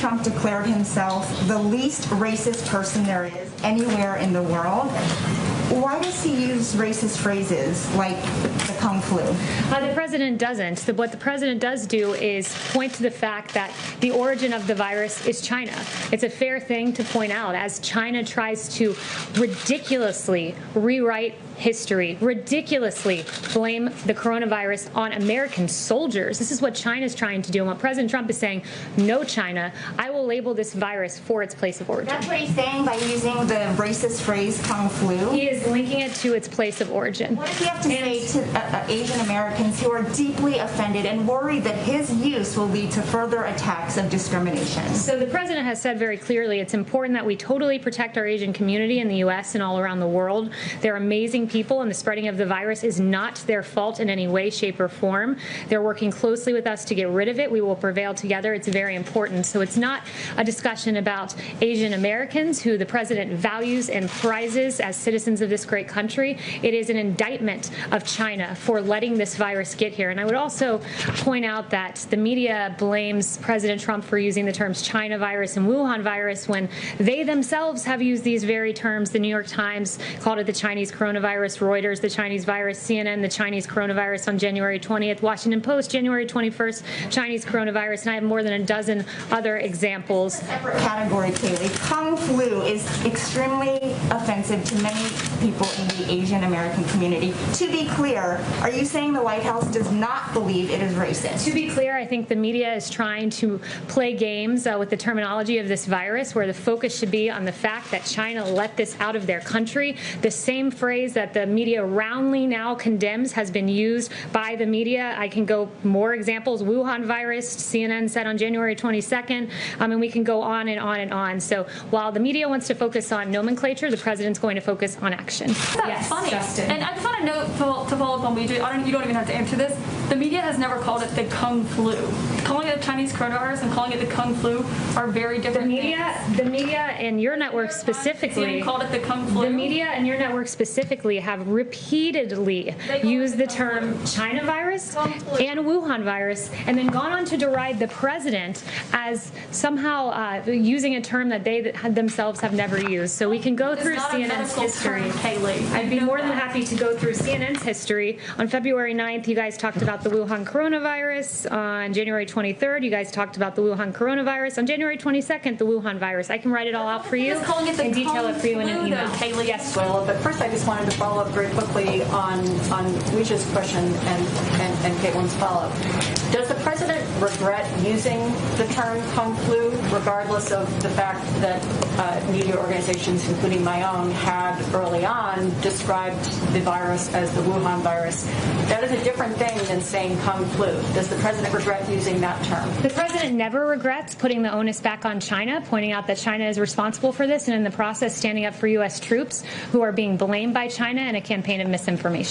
Trump declared himself the least racist person there is anywhere in the world. Why does he use racist phrases like the Kung flu? The president doesn't. What the president does do is point to the fact that the origin of the virus is China. It's a fair thing to point out as China tries to ridiculously rewrite history, ridiculously blame the coronavirus on American soldiers. This is what China's trying to do. And what President Trump is saying, no, China, I will label this virus for its place of origin. That's what he's saying by using the racist phrase Kung flu? He is linking it to its place of origin. What does he have to say to Asian Americans who are deeply offended and worried that his use will lead to further attacks of discrimination? So the president has said very clearly it's important that we totally protect our Asian community in the U.S. and all around the world. They're amazing people, and the spreading of the virus is not their fault in any way, shape, or form. They're working closely with us to get rid of it. We will prevail together. It's very important. So it's not a discussion about Asian Americans, who the president values and prizes as citizens of this great country. It is an indictment of China for letting this virus get here. And I would also point out that the media blames President Trump for using the terms China virus and Wuhan virus when they themselves have used these very terms. The New York Times called it the Chinese coronavirus, Reuters the Chinese virus, CNN the Chinese coronavirus on January 20th, Washington Post January 21st, Chinese coronavirus, and I have more than a dozen other examples. Separate category, Kayleigh. Kung flu is extremely offensive to many people in the Asian American community. To be clear, are you saying the White House does not believe it is racist? To be clear, I think the media is trying to play games with the terminology of this virus, where the focus should be on the fact that China let this out of their country. The same phrase that the media roundly now condemns has been used by the media. I can go more examples. Wuhan virus, CNN said on January 22nd, and we can go on and on and on. So while the media wants to focus on nomenclature, the president's going to focus on action. That's funny. Justin. And I just want to note, to follow up on what you don't even have to answer this, the media has never called it the Kung flu. Calling it the Chinese coronavirus and calling it the Kung flu are very different things. The media and your network specifically called it the Kung flu. The media and your network specifically have repeatedly used the term China virus and Wuhan virus, and then gone on to deride the president as somehow using a term that they themselves have never used. So we can go through CNN's history. Kayleigh. I'd be more than happy to go through CNN's history. On February 9th, you guys talked about the Wuhan coronavirus. On January 23rd, you guys talked about the Wuhan coronavirus. On January 22nd, the Wuhan virus. I can write it all out for you and detail it for you in an email. Kayleigh. Yes. Well, but first I just wanted to follow up very quickly on Weij's question and Caitlin's follow-up. Does the president regret using the term Kung flu, regardless of the fact that media organizations, including my own, had early on described the virus as the Wuhan virus? That is a different thing than saying Kung flu. Does the president regret using that term? The president never regrets putting the onus back on China, pointing out that China is responsible for this, and in the process standing up for U.S. troops who are being blamed by China in a campaign of misinformation.